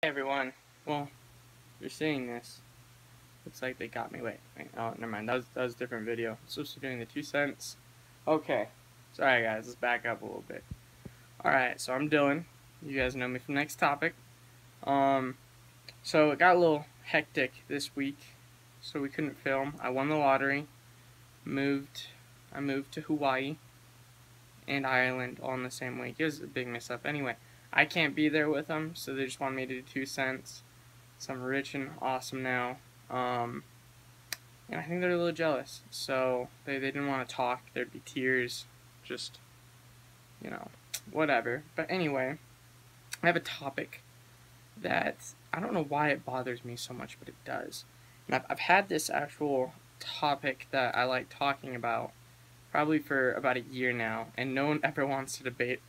Hey everyone. Well, you're seeing this. Looks like they got me. Wait. Oh, never mind. That was a different video. I'm supposed to be doing the 2 cents. Okay. Sorry guys. Let's back up a little bit. All right. So I'm Dylan. You guys know me from Next Topic. So it got a little hectic this week, so we couldn't film. I won the lottery. I moved to Hawaii and Ireland all in the same week. It was a big mess up. Anyway, I can't be there with them, so they just wanted me to do 2 cents. So I'm rich and awesome now. And I think they're a little jealous. So they didn't want to talk. There'd be tears. Just, whatever. But anyway, I have a topic that I don't know why it bothers me so much, but it does. And I've had this actual topic that I like talking about probably for about a year now, and no one ever wants to debate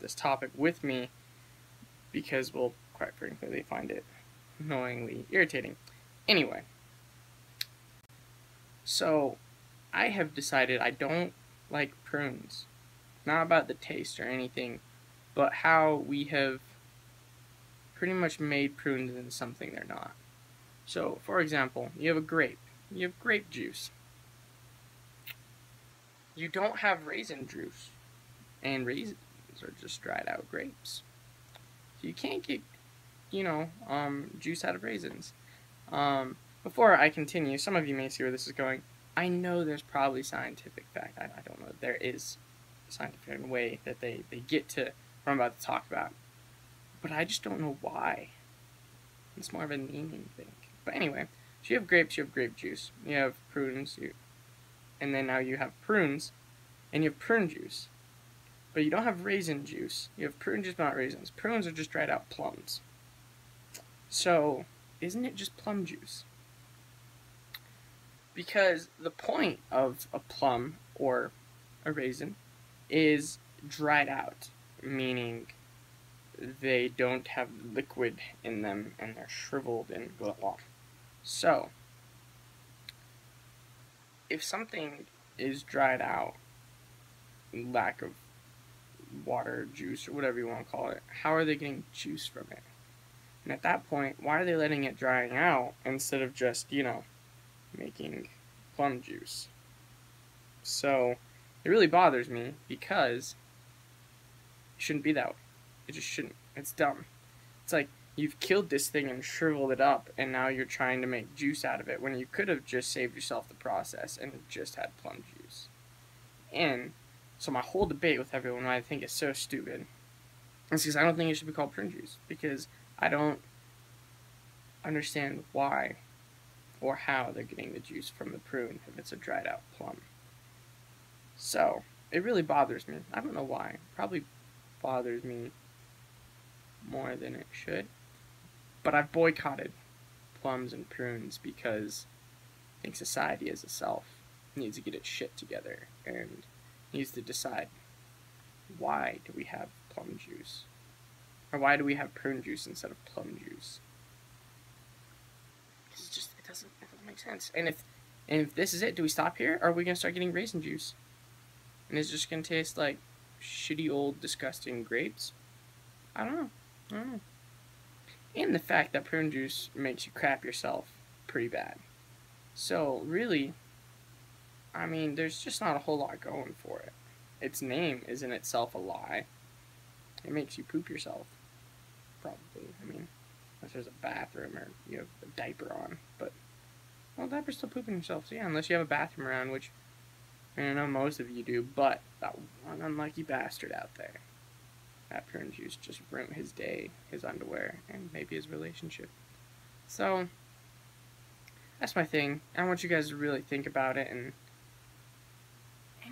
this topic with me because, well, quite frankly, they find it annoyingly irritating. Anyway, so I have decided I don't like prunes. Not about the taste or anything, but how we have pretty much made prunes into something they're not. So, for example, you have a grape. You have grape juice. You don't have raisin juice. And raisins are just dried out grapes. So you can't get, juice out of raisins. Before I continue, some of you may see where this is going. I know there's probably scientific fact. I don't know. There is scientific way that they get to what I'm about to talk about. But I just don't know why. It's more of a naming thing. But anyway, so you have grapes, you have grape juice. You have prunes, and then now you have prunes, and you have prune juice. But you don't have raisin juice. You have prune juice, but not raisins. Prunes are just dried out plums. So, isn't it just plum juice? Because the point of a plum or a raisin is dried out, meaning they don't have liquid in them and they're shriveled and blah blah. So, if something is dried out, lack of water, juice, or whatever you want to call it, how are they getting juice from it? And at that point, why are they letting it drying out instead of just, making plum juice? So, it really bothers me because it shouldn't be that way. It just shouldn't. It's dumb. It's like you've killed this thing and shriveled it up, and now you're trying to make juice out of it when you could have just saved yourself the process and just had plum juice. And so my whole debate with everyone, why I think it's so stupid, is because I don't think it should be called prune juice, because I don't understand why or how they're getting the juice from the prune if it's a dried out plum. So it really bothers me. I don't know why. It probably bothers me more than it should. But I've boycotted plums and prunes because I think society as a self needs to get its shit together and needs to decide, why do we have plum juice? Or why do we have prune juice instead of plum juice? It doesn't make sense. And if this is it, do we stop here? Or are we gonna start getting raisin juice? And it's just gonna taste like shitty old disgusting grapes? I don't know. And the fact that prune juice makes you crap yourself pretty bad. So really, I mean, there's just not a whole lot going for it. Its name is in itself a lie. It makes you poop yourself. Probably. I mean, unless there's a bathroom or you have a diaper on. But, well, diaper's still pooping yourself. So yeah, unless you have a bathroom around, which I don't know most of you do, but that one unlucky bastard out there. That prune juice just ruined his day, his underwear, and maybe his relationship. So, that's my thing. I want you guys to really think about it and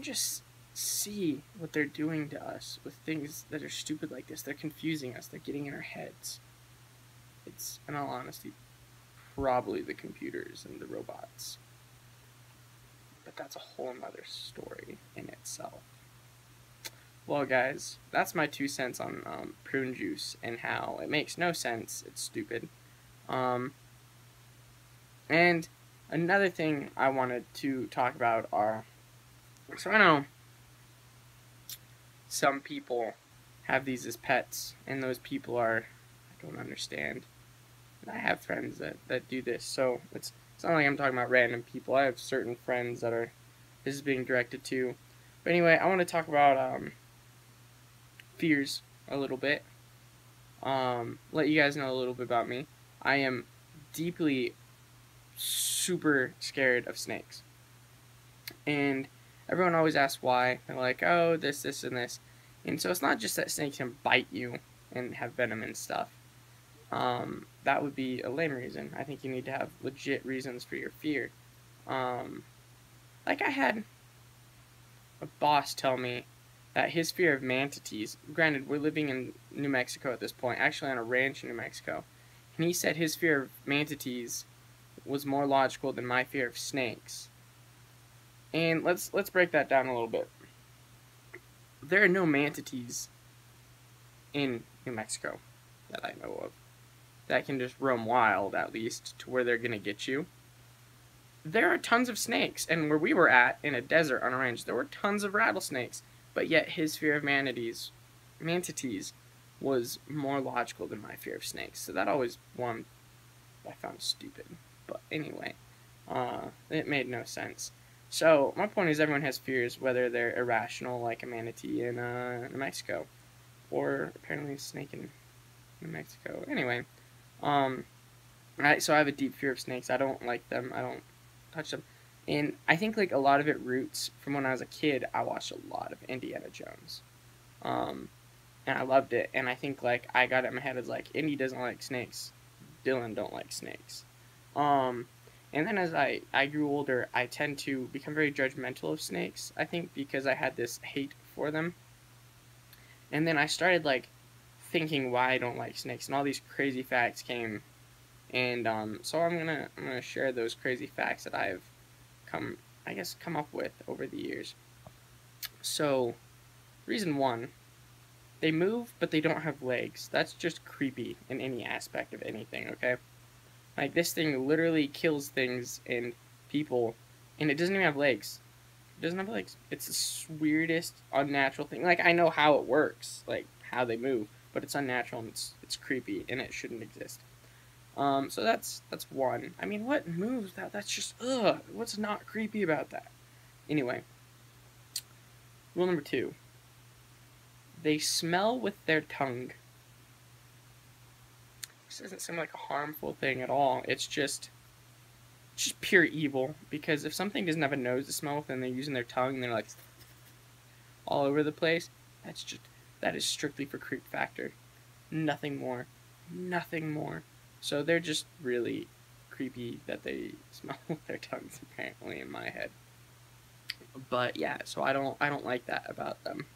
just see what they're doing to us with things that are stupid like this. They're confusing us. They're getting in our heads. It's, in all honesty, probably the computers and the robots. But that's a whole nother story in itself. Well, guys, that's my 2 cents on prune juice and how it makes no sense. It's stupid. And another thing I wanted to talk about are, so I know some people have these as pets, and those people are, I don't understand. And I have friends that do this, so it's not like I'm talking about random people. I have certain friends that are this is being directed to. But anyway, I want to talk about fears a little bit. Let you guys know a little bit about me. I am deeply super scared of snakes. And everyone always asks why. They're like, oh, this, and this. And so it's not just that snakes can bite you and have venom and stuff. That would be a lame reason. I think you need to have legit reasons for your fear. Um, like I had a boss tell me that his fear of manatees, granted, we're living in New Mexico at this point, actually on a ranch in New Mexico, and he said his fear of manatees was more logical than my fear of snakes. And let's break that down a little bit. There are no manatees in New Mexico that I know of that can just roam wild, at least to where they're gonna get you. There are tons of snakes, and where we were at in a desert on a range, there were tons of rattlesnakes. But yet his fear of manatees was more logical than my fear of snakes. So that always one I found stupid. But anyway, it made no sense. So my point is, everyone has fears, whether they're irrational, like a manatee in New Mexico, or apparently a snake in New Mexico. Anyway, so I have a deep fear of snakes. I don't like them. I don't touch them. And I think like a lot of it roots from when I was a kid. I watched a lot of Indiana Jones, and I loved it. And I think like I got it in my head as like Indy doesn't like snakes, Dylan don't like snakes. And then as I grew older, I tend to become very judgmental of snakes. I think because I had this hate for them, and then I started like thinking why I don't like snakes, and all these crazy facts came. And so I'm gonna share those crazy facts that I've come up with over the years. So, reason one, they move, but they don't have legs. That's just creepy in any aspect of anything, okay? Like, this thing literally kills things and people, and it doesn't even have legs. It doesn't have legs. It's the weirdest, unnatural thing. Like, I know how it works, like, how they move, but it's unnatural and it's creepy, and it shouldn't exist. So that's one. I mean, what moves that? That's just, ugh. What's not creepy about that? Anyway, rule number two. They smell with their tongue. This doesn't seem like a harmful thing at all. It's just pure evil. Because if something doesn't have a nose to smell with and they're using their tongue and they're like all over the place, that is strictly for creep factor. Nothing more. Nothing more. So they're just really creepy that they smell with their tongues, apparently, in my head. But yeah, so I don't like that about them.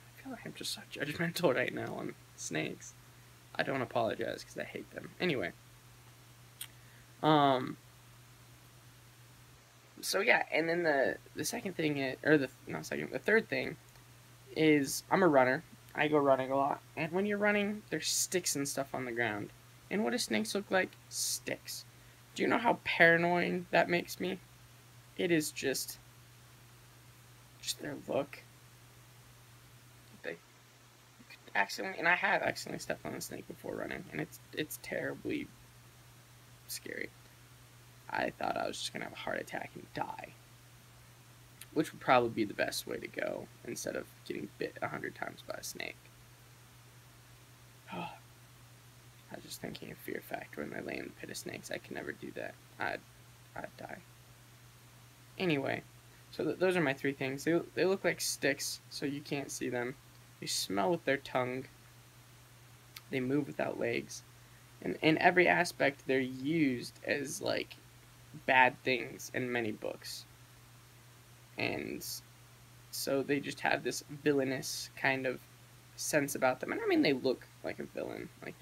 I feel like I'm just so judgmental right now on snakes. I don't apologize because I hate them. Anyway. So yeah, and then the second thing is, or the third thing is I'm a runner. I go running a lot. And when you're running, there's sticks and stuff on the ground. And what do snakes look like? Sticks. Do you know how paranoid that makes me? It is just their look. They accidentally, and I have accidentally stepped on a snake before running, and it's terribly scary. I thought I was just gonna have a heart attack and die, which would probably be the best way to go instead of getting bit 100 times by a snake. I was just thinking of fear factor when I lay in the pit of snakes. I could never do that. I'd die. Anyway, so those are my three things. They look like sticks, so you can't see them. They smell with their tongue. They move without legs. And in every aspect, they're used as like bad things in many books. And so they just have this villainous kind of sense about them. And I mean, they look like a villain. Like,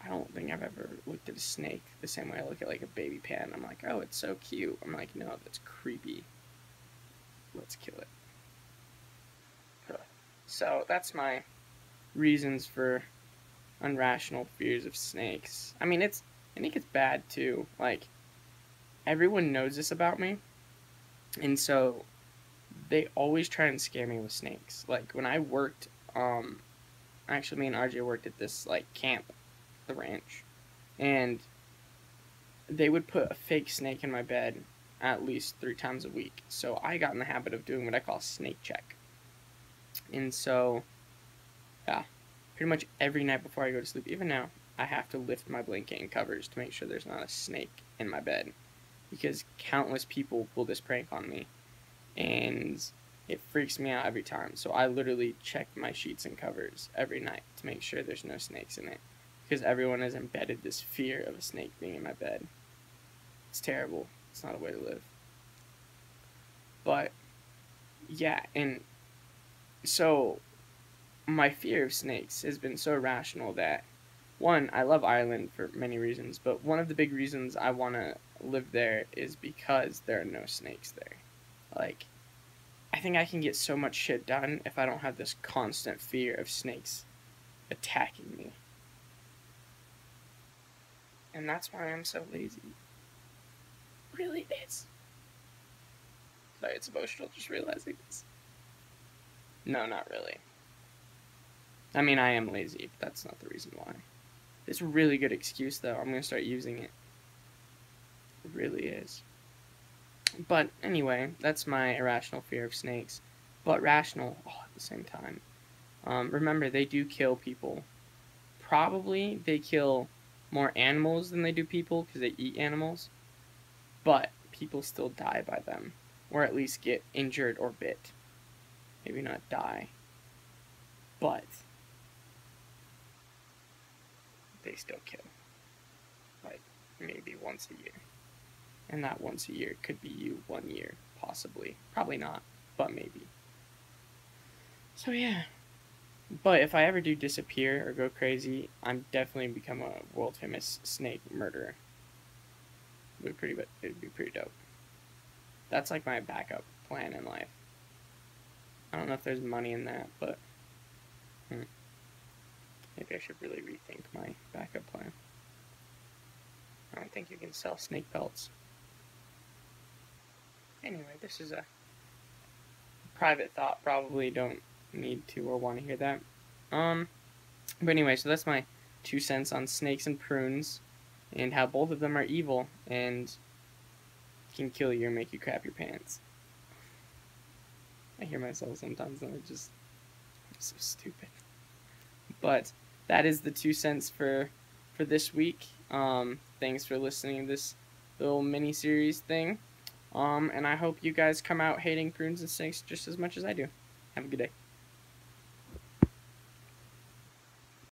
I don't think I've ever looked at a snake the same way I look at like a baby pan. I'm like, oh, it's so cute. I'm like, no, that's creepy. Let's kill it. So that's my reasons for irrational fears of snakes. I mean, I think it's bad too. Like, everyone knows this about me, and so they always try and scare me with snakes. Like, when I worked actually, me and RJ worked at this like camp, the ranch, and they would put a fake snake in my bed at least 3 times a week. So I got in the habit of doing what I call snake check. And so, yeah, pretty much every night before I go to sleep, even now, I have to lift my blanket and covers to make sure there's not a snake in my bed. Because countless people pull this prank on me. And it freaks me out every time. So I literally check my sheets and covers every night to make sure there's no snakes in it. Because everyone has embedded this fear of a snake being in my bed. It's terrible. It's not a way to live. But, yeah, and so my fear of snakes has been so irrational that, one, I love Ireland for many reasons, but one of the big reasons I want to live there is because there are no snakes there. Like, I think I can get so much shit done if I don't have this constant fear of snakes attacking me. And that's why I'm so lazy. Really is. Sorry, it's emotional just realizing this. No, not really. I mean, I am lazy, but that's not the reason why. It's a really good excuse, though. I'm going to start using it. It really is. But anyway, that's my irrational fear of snakes. But rational at the same time. Remember, they do kill people. Probably they kill more animals than they do people because they eat animals. But people still die by them. Or at least get injured or bit. Maybe not die. But they still kill. Like, maybe once a year. And that once a year could be you 1 year, possibly. Probably not, but maybe. So yeah. But if I ever do disappear or go crazy, I'm definitely become a world famous snake murderer. It'd be pretty dope. That's like my backup plan in life. I don't know if there's money in that, but maybe I should really rethink my backup plan. I don't think you can sell snake pelts. Anyway, this is a private thought. Probably don't need to or want to hear that. But anyway, so that's my 2 cents on snakes and prunes, and how both of them are evil and can kill you or make you crap your pants. I hear myself sometimes, and I'm so stupid. But that is the 2 cents for this week. Thanks for listening to this little mini series thing. And I hope you guys come out hating prunes and snakes just as much as I do. Have a good day.